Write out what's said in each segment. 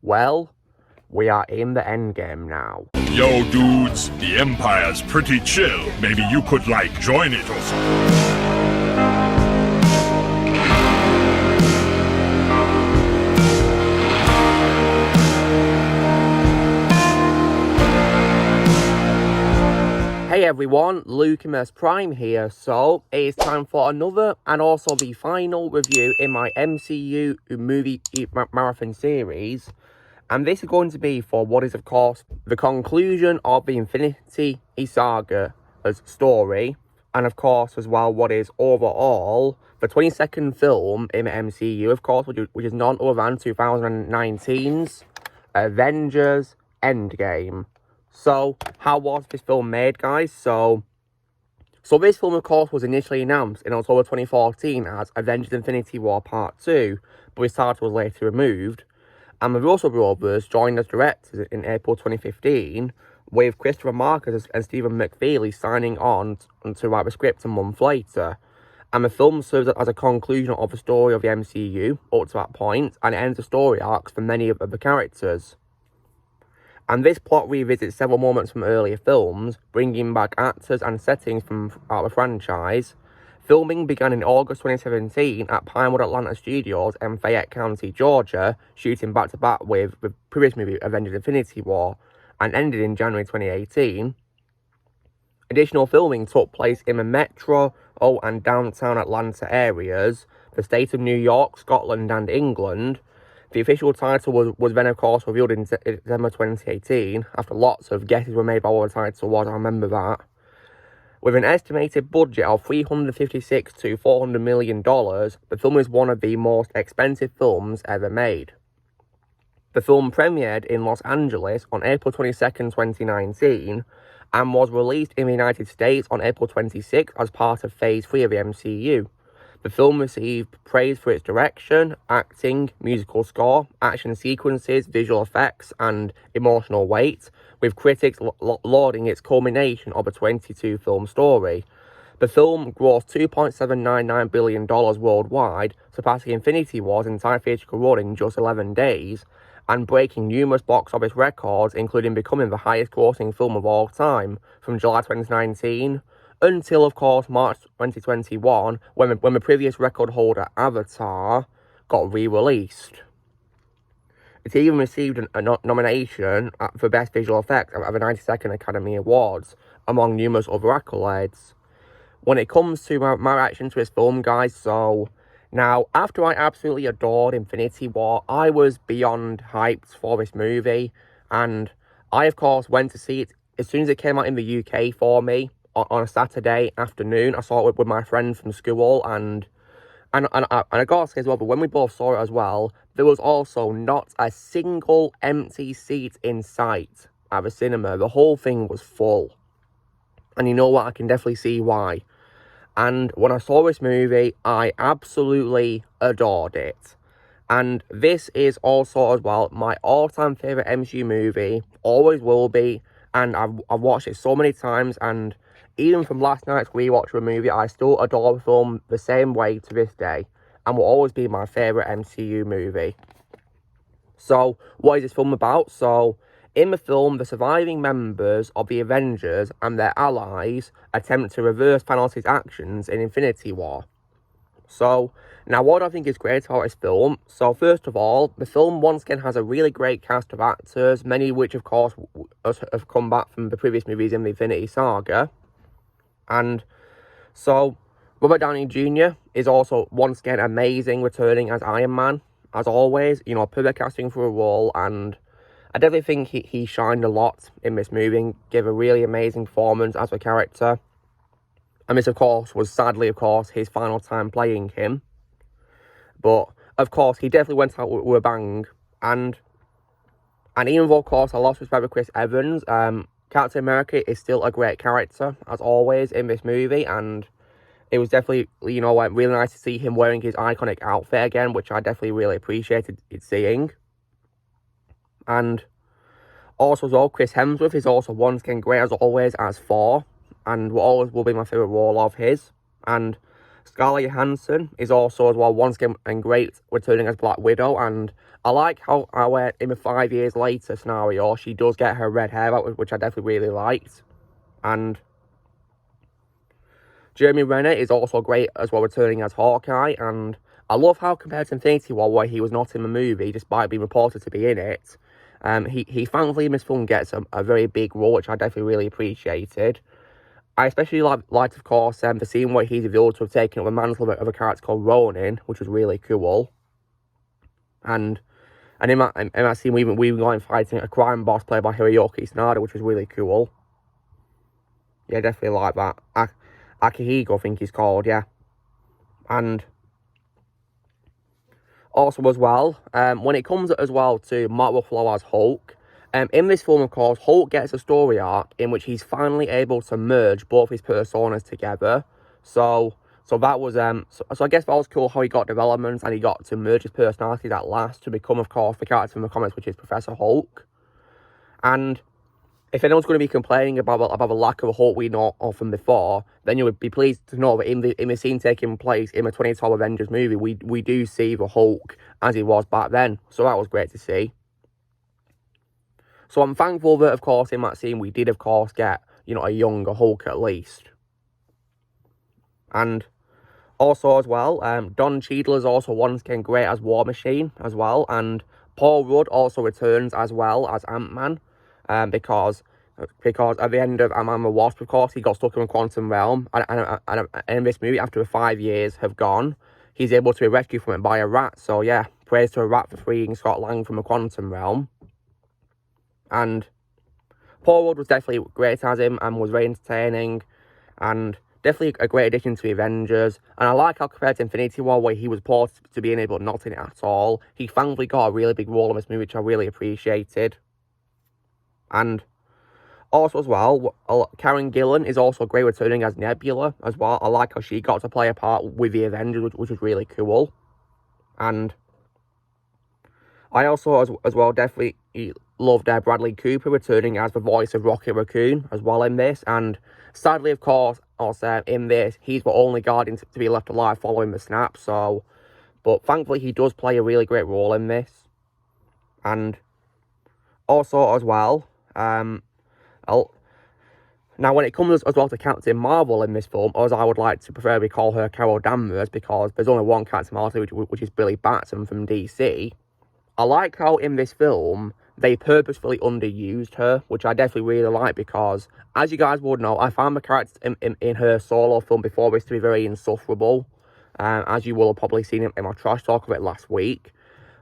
Well, we are in the endgame now. Yo, dudes, the Empire's pretty chill. Maybe you could, join it or something. Hey everyone, Lucimus Prime here, so it is time for another and also the final review in my MCU movie marathon series. And this is going to be for what is, of course, the conclusion of the Infinity Saga as story. And, of course, as well, what is overall the 22nd film in the MCU, of course, which is none other than 2019's Avengers Endgame. So, how was this film made, guys? So this film, of course, was initially announced in October 2014 as Avengers Infinity War Part 2, but its title was later removed. And the Russo brothers joined as directors in April 2015, with Christopher Marcus and Stephen McFeely signing on to write the script a month later. And the film serves as a conclusion of the story of the MCU up to that point, and it ends the story arcs for many of the characters. And this plot revisits several moments from earlier films, bringing back actors and settings from the franchise. Filming began in August 2017 at Pinewood Atlanta Studios in Fayette County, Georgia, shooting back-to-back with the previous movie Avengers Infinity War, and ended in January 2018. Additional filming took place in the metro and downtown Atlanta areas, the state of New York, Scotland and England. The official title was then, of course, revealed in December 2018, after lots of guesses were made about what the title was, I remember that. With an estimated budget of $356 to $400 million, the film is one of the most expensive films ever made. The film premiered in Los Angeles on April 22nd, 2019, and was released in the United States on April 26th as part of Phase 3 of the MCU. The film received praise for its direction, acting, musical score, action sequences, visual effects, and emotional weight, with critics lauding its culmination of a 22-film story. The film grossed $2.799 billion worldwide, surpassing Infinity War's entire theatrical run in just 11 days, and breaking numerous box office records, including becoming the highest-grossing film of all time from July 2019 until, of course, March 2021, when the previous record holder, Avatar, got re-released. It even received a nomination for Best Visual Effects at the 92nd Academy Awards, among numerous other accolades. When it comes to my reaction to this film, guys, so now, after I absolutely adored Infinity War, I was beyond hyped for this movie, and I, of course, went to see it as soon as it came out in the UK for me. On a Saturday afternoon, I saw it with my friend from school, and I gotta say as well, but when we both saw it as well, there was also not a single empty seat in sight at the cinema. The whole thing was full, and you know what, I can definitely see why. And when I saw this movie, I absolutely adored it. And this is also as well my all-time favourite MCU movie, always will be, and I've watched it so many times, and even from last night's rewatch of a movie, I still adore the film the same way to this day, and will always be my favourite MCU movie. So, what is this film about? So, in the film, the surviving members of the Avengers and their allies attempt to reverse Thanos' actions in Infinity War. So, now what I think is great about this film, so first of all, the film once again has a really great cast of actors, many of which, of course, have come back from the previous movies in the Infinity Saga. And so, Robert Downey Jr. is also, once again, amazing, returning as Iron Man, as always. You know, perfect casting for a role, and I definitely think he shined a lot in this movie and gave a really amazing performance as a character. And this, of course, was sadly, of course, his final time playing him. But, of course, he definitely went out with a bang. And even though, of course, I lost respect for Chris Evans, Captain America is still a great character, as always, in this movie, and it was definitely, you know, really nice to see him wearing his iconic outfit again, which I definitely really appreciated seeing. And also, as well, Chris Hemsworth is also once again great, as always, as Thor, and will always be my favourite role of his. And Scarlett Johansson is also as well once again and great returning as Black Widow, and I like how in the 5 years later scenario she does get her red hair out, which I definitely really liked. And Jeremy Renner is also great as well returning as Hawkeye, and I love how compared to Infinity War where he was not in the movie despite being reported to be in it, he thankfully in this film gets a very big role, which I definitely really appreciated. I especially liked, of course, the scene where he's revealed to have taken up the mantle of a character called Ronin, which was really cool. And in that scene, we even got him fighting a crime boss played by Hiroyuki Sanada, which was really cool. Yeah, definitely like that. Akihiko, I think he's called, yeah. And also as well, when it comes as well to Mark Ruffalo as Hulk, in this film, of course, Hulk gets a story arc in which he's finally able to merge both his personas together. So that was so I guess that was cool how he got development and he got to merge his personalities at last to become, of course, the character from the comics, which is Professor Hulk. And if anyone's going to be complaining about the lack of a Hulk we know of from before, then you would be pleased to know that in the scene taking place in the 2012 Avengers movie, we do see the Hulk as he was back then. So that was great to see. So I'm thankful that, of course, in that scene, we did, of course, get, a younger Hulk at least. And also, as well, Don Cheadle is also once again great as War Machine, as well. And Paul Rudd also returns as well as Ant-Man, because at the end of Ant-Man and the Wasp, of course, he got stuck in the quantum realm. And in this movie, after the 5 years have gone, he's able to be rescued from it by a rat. So, yeah, praise to a rat for freeing Scott Lang from the quantum realm. And Paul Rudd was definitely great as him and was very entertaining and definitely a great addition to the Avengers. And I like how compared to Infinity War where he was reported to be in it but not in it at all, he thankfully got a really big role in this movie, which I really appreciated. And also as well, Karen Gillan is also great returning as Nebula as well. I like how she got to play a part with the Avengers, which is really cool. And I also as well definitely loved Bradley Cooper returning as the voice of Rocket Raccoon as well in this. And sadly, of course, also in this, he's the only Guardian to be left alive following the snap. So, but thankfully, he does play a really great role in this. And also as well, now when it comes as well to Captain Marvel in this film, as I would like to preferably call her Carol Danvers, because there's only one Captain Marvel, which is Billy Batson from DC. I like how in this film, they purposefully underused her, which I definitely really like because, as you guys would know, I found the character in her solo film before this to be very insufferable, as you will have probably seen in my trash talk of it last week.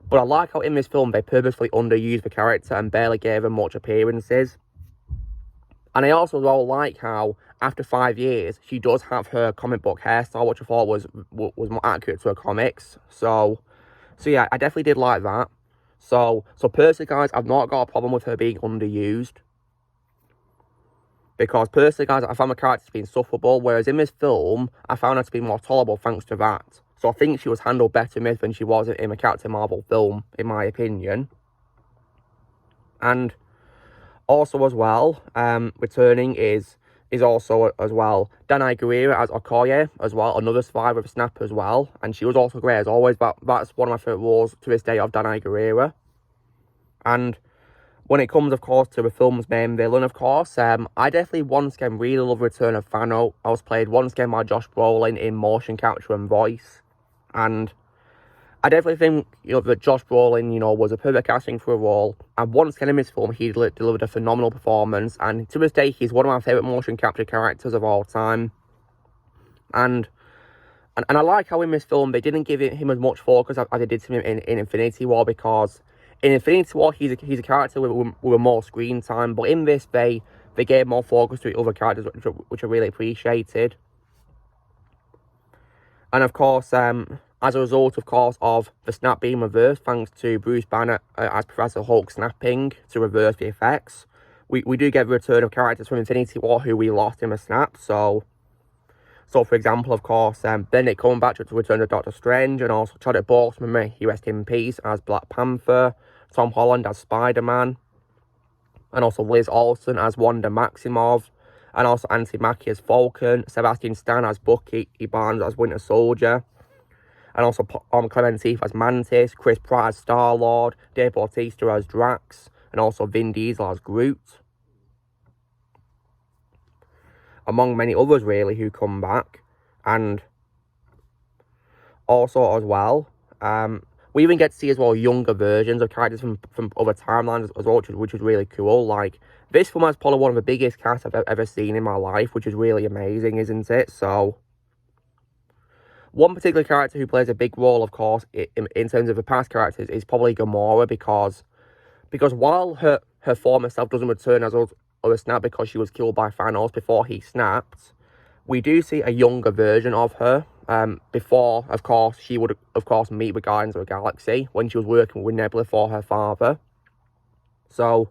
But I like how in this film, they purposefully underused the character and barely gave her much appearances. And I also like how, after 5 years, she does have her comic book hairstyle, which I thought was more accurate to her comics. So yeah, I definitely did like that. So personally, guys, I've not got a problem with her being underused. Because personally, guys, I found the character to be insufferable, whereas in this film, I found her to be more tolerable thanks to that. So I think she was handled better in this than she was in the Captain Marvel film, in my opinion. And also as well, returning is also as well Danai Gurira as Okoye as well, another survivor of Snap as well, and she was also great as always. But that's one of my favourite roles to this day of Danai Gurira. And when it comes, of course, to the film's main villain, of course, I definitely once again really love the return of Thanos. I was played once again by Josh Brolin in motion capture and voice, and I definitely think, that Josh Brolin, was a perfect casting for a role. And once again in this film, he delivered a phenomenal performance. And to this day, he's one of my favourite motion capture characters of all time. And I like how in this film, they didn't give him as much focus as they did to him in Infinity War. Because in Infinity War, he's a character with more screen time. But in this, they gave more focus to the other characters, which I really appreciated. And of course, as a result, of course, of the snap being reversed, thanks to Bruce Banner as Professor Hulk snapping to reverse the effects, we do get the return of characters from Infinity War who we lost in the snap. So for example, of course, Benedict Cumberbatch to return to Doctor Strange, and also Chadwick Boseman, may he rest in peace, as Black Panther, Tom Holland as Spider-Man, and also Liz Olsen as Wanda Maximoff, and also Anthony Mackie as Falcon, Sebastian Stan as Bucky, E. Barnes as Winter Soldier, and also Clement Heath as Mantis, Chris Pratt as Star-Lord, Dave Bautista as Drax, and also Vin Diesel as Groot. Among many others, really, who come back. And also, as well, we even get to see, as well, younger versions of characters from other timelines as well, which is really cool. Like, this film has probably one of the biggest casts I've ever seen in my life, which is really amazing, isn't it? So, one particular character who plays a big role, of course, in terms of the past characters is probably Gamora, because while her former self doesn't return as a snap because she was killed by Thanos before he snapped, we do see a younger version of her. Before, of course, she would, of course, meet with Guardians of the Galaxy when she was working with Nebula for her father. So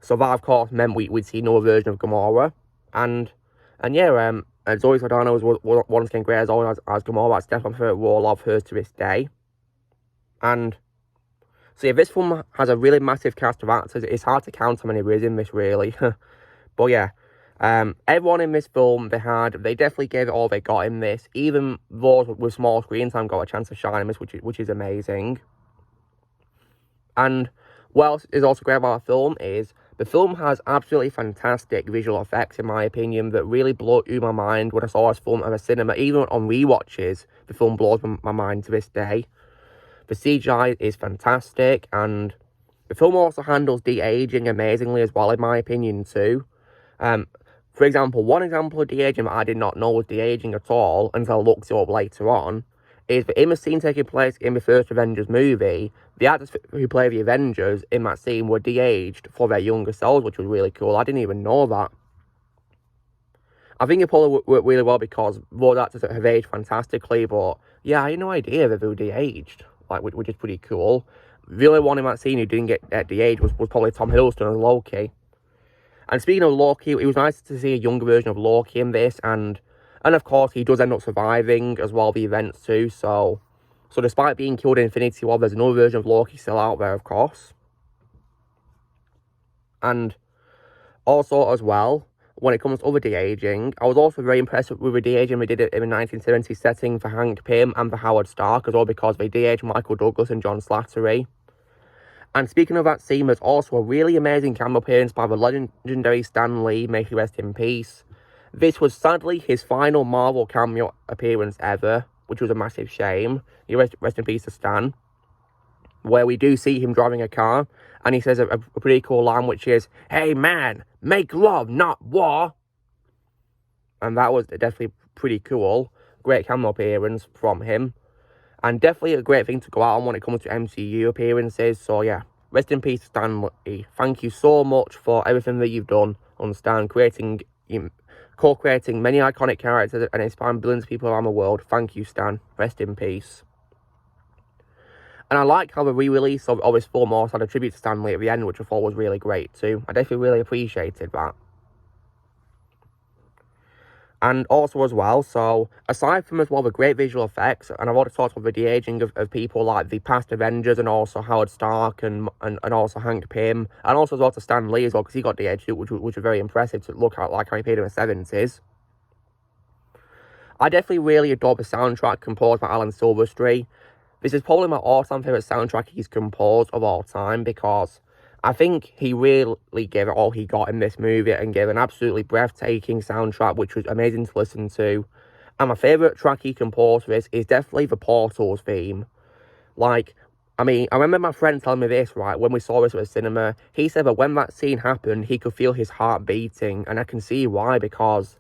that, of course, meant we'd see another version of Gamora. And yeah, Zoe Saldana was once again great as always as Gamora. That's definitely my favourite role of hers to this day. And so yeah, this film has a really massive cast of actors. It's hard to count how many there is in this, really. But yeah, everyone in this film, they definitely gave it all they got in this. Even those with small screen time got a chance to shine in this, which is amazing. And what else is also great about the film is the film has absolutely fantastic visual effects, in my opinion, that really blew my mind when I saw this film at the cinema. Even on rewatches, the film blows my mind to this day. The CGI is fantastic, and the film also handles de-aging amazingly as well, in my opinion, too. For example, one example of de-aging that I did not know was de-aging at all until I looked it up later on, is that in the scene taking place in the first Avengers movie, the actors who play the Avengers in that scene were de-aged for their younger selves, which was really cool. I didn't even know that. I think it probably worked really well because those actors have aged fantastically, but yeah, I had no idea that they were de-aged, which is pretty cool. The only one in that scene who didn't get de-aged was probably Tom Hiddleston as Loki. And speaking of Loki, it was nice to see a younger version of Loki in this, and of course, he does end up surviving as well the events too, so despite being killed in Infinity War, there's another version of Loki still out there, of course. And also, as well, when it comes to other de-aging, I was also very impressed with the de-aging we did in the 1970s setting for Hank Pym and for Howard Stark, as well, because they de-aged Michael Douglas and John Slattery. And speaking of that scene, there's also a really amazing cameo appearance by the legendary Stan Lee, may he rest in peace. This was sadly his final Marvel cameo appearance ever, which was a massive shame. You rest in peace to Stan. Where we do see him driving a car, and he says a pretty cool line, which is, "Hey man, make love, not war." And that was definitely pretty cool. Great cameo appearance from him. And definitely a great thing to go out on when it comes to MCU appearances. So yeah, rest in peace, Stan Lee. Thank you so much for everything that you've done on Stan, co-creating many iconic characters and inspiring billions of people around the world. Thank you, Stan. Rest in peace. And I like how the re-release of this film also had a tribute to Stan Lee at the end, which I thought was really great too. I definitely really appreciated that. And also as well, so aside from as well the great visual effects, and I've already talked about the de-aging of people like the past Avengers and also Howard Stark and also Hank Pym, and also as well to Stan Lee as well, because he got de-aged, which was very impressive to look at, like how he played in the 70s. I definitely really adore the soundtrack composed by Alan Silvestri. This is probably my all-time favourite soundtrack he's composed of all time, because I think he really gave it all he got in this movie and gave an absolutely breathtaking soundtrack, which was amazing to listen to. And my favourite track he composed for this is definitely the Portals theme. Like, I mean, I remember my friend telling me this, right, when we saw this at the cinema. He said that when that scene happened, he could feel his heart beating, and I can see why, because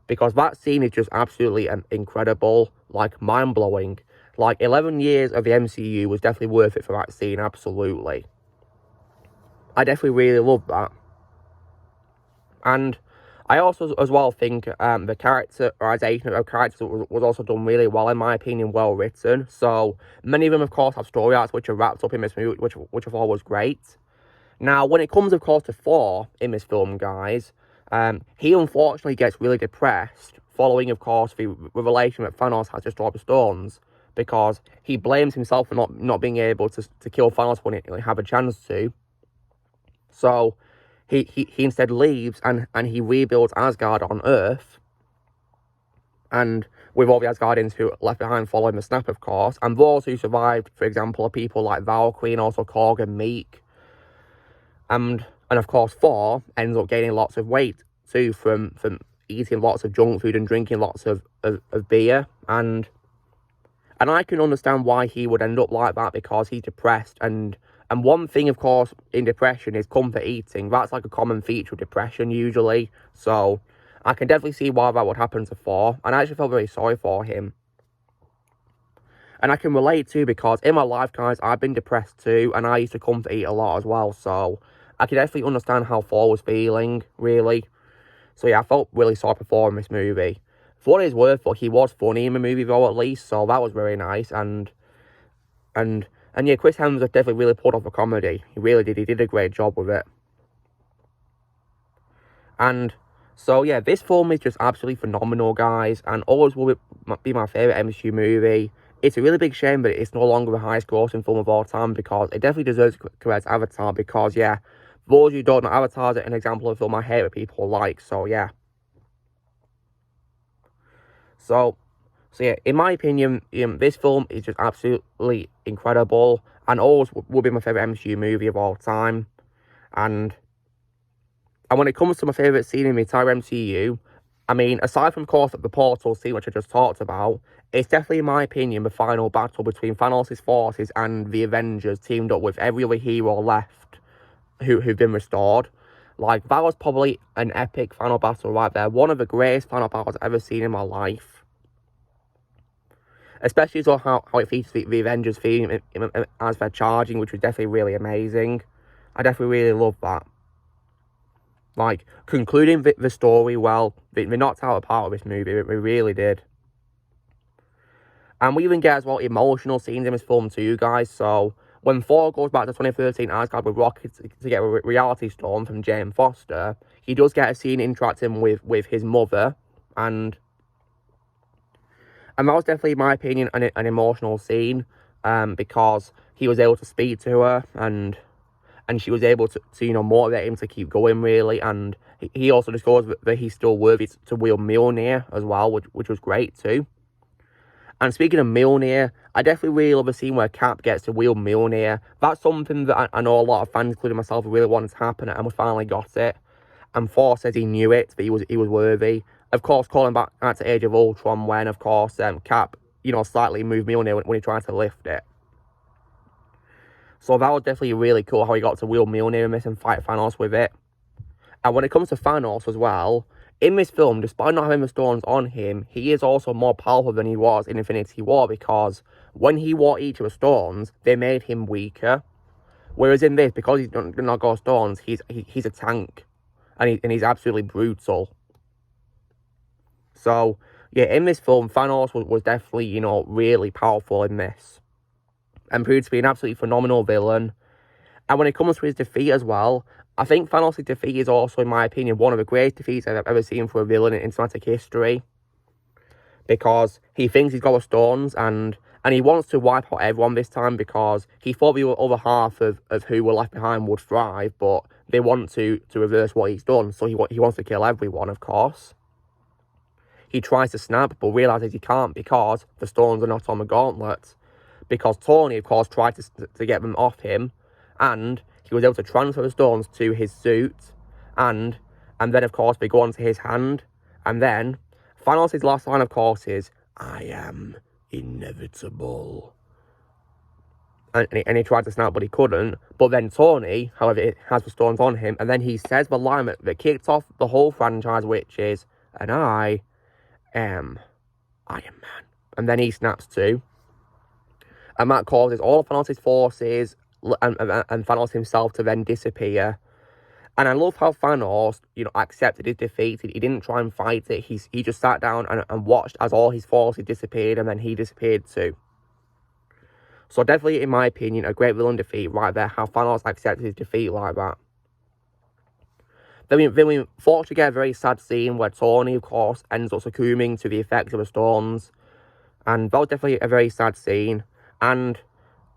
that scene is just absolutely incredible, like, mind-blowing. Like, 11 years of the MCU was definitely worth it for that scene, absolutely. I definitely really love that. And I also as well think the characterization of characters was also done really well, in my opinion, well written. So many of them, of course, have story arcs which are wrapped up in this movie, which I thought was great. Now, when it comes, of course, to Thor in this film, guys, he unfortunately gets really depressed following, of course, the revelation that Thanos has destroyed the stones, because he blames himself for not being able to kill Thanos when he had a chance to. So he instead leaves and he rebuilds Asgard on Earth. And with all the Asgardians who left behind following the snap, of course. And those who survived, for example, are people like Valkyrie and also Korg and Meek. And of course, Thor ends up gaining lots of weight too from eating lots of junk food and drinking lots of beer. And I can understand why he would end up like that, because he's depressed. And one thing, of course, in depression is comfort eating. That's like a common feature of depression usually. So I can definitely see why that would happen to Thor. And I actually felt very sorry for him. And I can relate too, because in my life, guys, I've been depressed too. And I used to comfort eat a lot as well. So I can definitely understand how Thor was feeling, really. So yeah, I felt really sorry for Thor in this movie. For what it's worth, but he was funny in the movie though, at least. So that was very nice. And yeah, Chris Hemsworth definitely really pulled off a comedy. He really did. He did a great job with it. And so yeah, this film is just absolutely phenomenal, guys, and always will be my favourite MCU movie. It's a really big shame that it's no longer the highest grossing film of all time, because it definitely deserves to correct Avatar, because yeah, for those who don't know, Avatar is an example of a film I hate that people like, so yeah. So yeah, in my opinion, this film is just absolutely incredible, and always will be my favourite MCU movie of all time. And when it comes to my favourite scene in the entire MCU, I mean, aside from, of course, the portal scene, which I just talked about, it's definitely, in my opinion, the final battle between Thanos' forces and the Avengers teamed up with every other hero left who've been restored. Like, that was probably an epic final battle right there. One of the greatest final battles I've ever seen in my life. Especially as well how it features the Avengers theme as they're charging, which was definitely really amazing. I definitely really love that. Like, concluding the story well, they knocked out a part of this movie, we really did. And we even get as well emotional scenes in this film too, guys. So when Thor goes back to 2013 Asgard with Rocket to get a reality stone from Jane Foster, he does get a scene interacting with his mother, and that was definitely, in my opinion, an emotional scene, because he was able to speak to her, and she was able to motivate him to keep going, really. And he also discovers that he's still worthy to wield Mjolnir as well, which was great too. And speaking of Mjolnir, I definitely really love a scene where Cap gets to wield Mjolnir. That's something that I know a lot of fans, including myself, really wanted to happen, and we finally got it. And Thor says he knew it, that he was worthy. Of course, calling back to Age of Ultron, when, of course, Cap, slightly moved Mjolnir when he tried to lift it. So that was definitely really cool how he got to wield Mjolnir in this and fight Thanos with it. And when it comes to Thanos as well, in this film, despite not having the stones on him, he is also more powerful than he was in Infinity War, because when he wore each of the stones, they made him weaker. Whereas in this, because he's not got stones, he's a tank. And he's absolutely brutal. So, yeah, in this film, Thanos was definitely, really powerful in this. And proved to be an absolutely phenomenal villain. And when it comes to his defeat as well, I think Thanos' defeat is also, in my opinion, one of the greatest defeats I've ever seen for a villain in cinematic history. Because he thinks he's got the stones, and he wants to wipe out everyone this time, because he thought the other half of who were left behind would thrive, but they want to reverse what he's done, so he wants to kill everyone, of course. He tries to snap, but realises he can't, because the stones are not on the gauntlet. Because Tony, of course, tried to get them off him, and he was able to transfer the stones to his suit, and then, of course, they go onto his hand, and then Thanos' last line, of course, is, "I am inevitable." And he tried to snap, but he couldn't. But then Tony, however, has the stones on him, and then he says the line that kicked off the whole franchise, which is, "And I am Iron Man." And then he snaps too. And that causes all of Thanos' forces and Thanos himself to then disappear. And I love how Thanos, accepted his defeat. He didn't try and fight it. He just sat down and watched as all his forces disappeared, and then he disappeared too. So definitely, in my opinion, a great villain defeat right there, how Thanos accepted his defeat like that. Then we fortunately get a very sad scene where Tony, of course, ends up succumbing to the effects of the storms. And that was definitely a very sad scene. And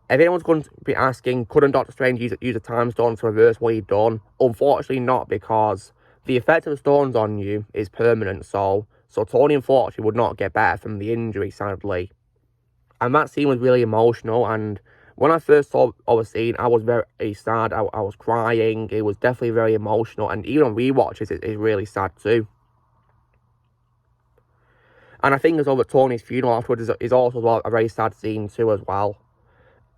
if anyone's going to be asking, couldn't Doctor Strange use a time stone to reverse what he'd done? Unfortunately not, because the effect of the stones on you is permanent, so Tony unfortunately would not get better from the injury, sadly. And that scene was really emotional, and when I first saw the scene, I was very sad, I was crying, it was definitely very emotional, and even on rewatches, it's really sad too. And I think as well that Tony's funeral afterwards is also well a very sad scene too as well.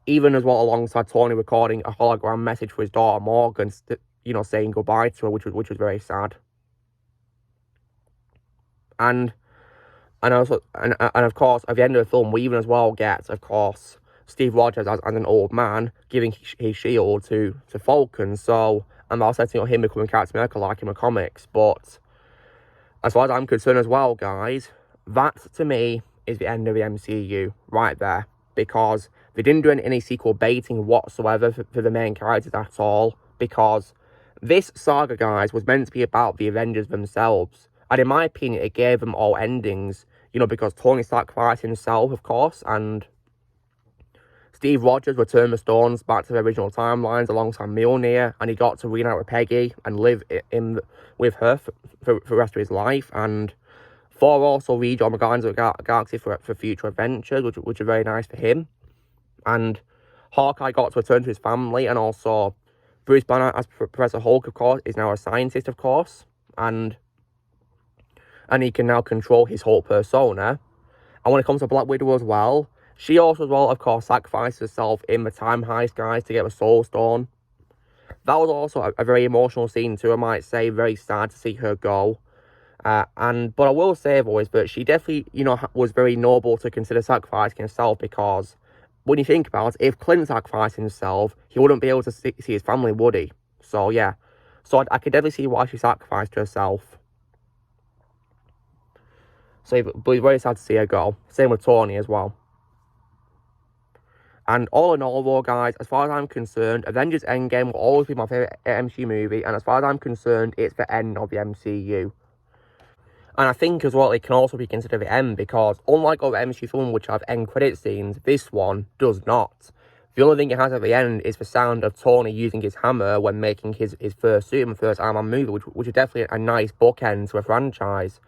Even as well alongside Tony recording a hologram message for his daughter Morgan, you know, saying goodbye to her, which was very sad. And also and of course at the end of the film we even as well get, of course, Steve Rogers as an old man giving his shield to Falcon. So I'm also setting up him becoming Captain America like in the comics. But as far as I'm concerned as well, guys, that to me is the end of the MCU right there, because they didn't do any sequel baiting whatsoever for the main characters at all, because this saga, guys, was meant to be about the Avengers themselves. And in my opinion, it gave them all endings, you know, because Tony sacrificed himself, of course, and Steve Rogers returned the stones back to the original timelines alongside Mjolnir, and he got to reunite with Peggy and live with her for the rest of his life. And Thor also rejoined the Guardians of the Galaxy for future adventures, which is very nice for him. And Hawkeye got to return to his family, and also Bruce Banner as Professor Hulk, of course, is now a scientist, of course, and he can now control his Hulk persona. And when it comes to Black Widow as well, she also as well, of course, sacrificed herself in the time heist, guys, to get the Soul Stone. That was also a very emotional scene too, I might say. Very sad to see her go. But I will say, boys, that she definitely, you know, was very noble to consider sacrificing herself, because when you think about it, if Clint sacrificed himself, he wouldn't be able to see his family, would he? So, yeah. So, I could definitely see why she sacrificed herself. So, but it's very sad to see her go. Same with Tony as well. And all in all, though, guys, as far as I'm concerned, Avengers Endgame will always be my favourite MCU movie. And as far as I'm concerned, it's the end of the MCU. And I think as well, it can also be considered the end, because unlike other MCU films which have end credit scenes, this one does not. The only thing it has at the end is the sound of Tony using his hammer when making his first suit in the first Iron Man movie, which is definitely a nice bookend to a franchise.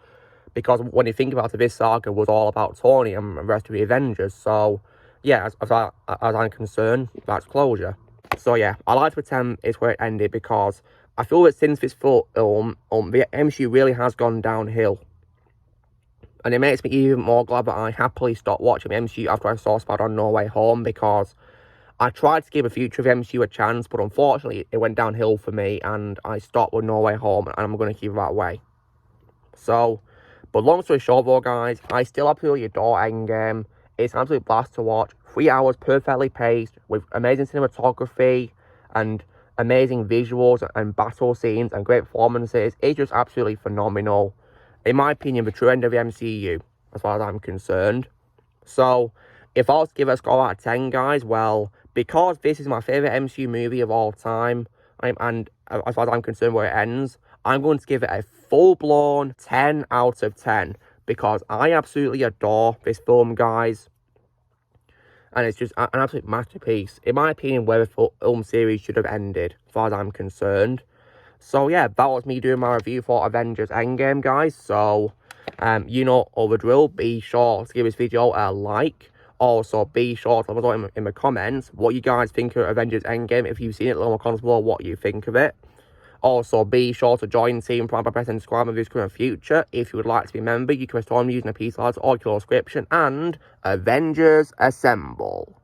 Because when you think about it, this saga was all about Tony and the rest of the Avengers. So, yeah, as I'm concerned, that's closure. So, yeah, I like to pretend it's where it ended, because I feel that since this film, the MCU really has gone downhill. And it makes me even more glad that I happily stopped watching the MCU after I saw Spider-Man No Way Home, because I tried to give the future of the MCU a chance, but unfortunately it went downhill for me, and I stopped with No Way Home, and I'm going to keep it that way. So, but long story short though, guys, I still absolutely adore Endgame. It's an absolute blast to watch. 3 hours perfectly paced, with amazing cinematography, and amazing visuals, and battle scenes, and great performances. It's just absolutely phenomenal. In my opinion, the true end of the MCU, as far as I'm concerned. So, if I was to give it a score out of 10, guys, well, because this is my favourite MCU movie of all time, and as far as I'm concerned where it ends, I'm going to give it a full-blown 10 out of 10, because I absolutely adore this film, guys. And it's just an absolute masterpiece. In my opinion, where the film series should have ended, as far as I'm concerned. So, yeah, that was me doing my review for Avengers Endgame, guys. So, you know all the drill. Be sure to give this video a like. Also, be sure to let me know in the comments what you guys think of Avengers Endgame. If you've seen it, let me know in the comments below what you think of it. Also, be sure to join Team Prime by pressing subscribe and views coming in the future. If you would like to be a member, you can restore them using a piece of or your subscription. And Avengers Assemble.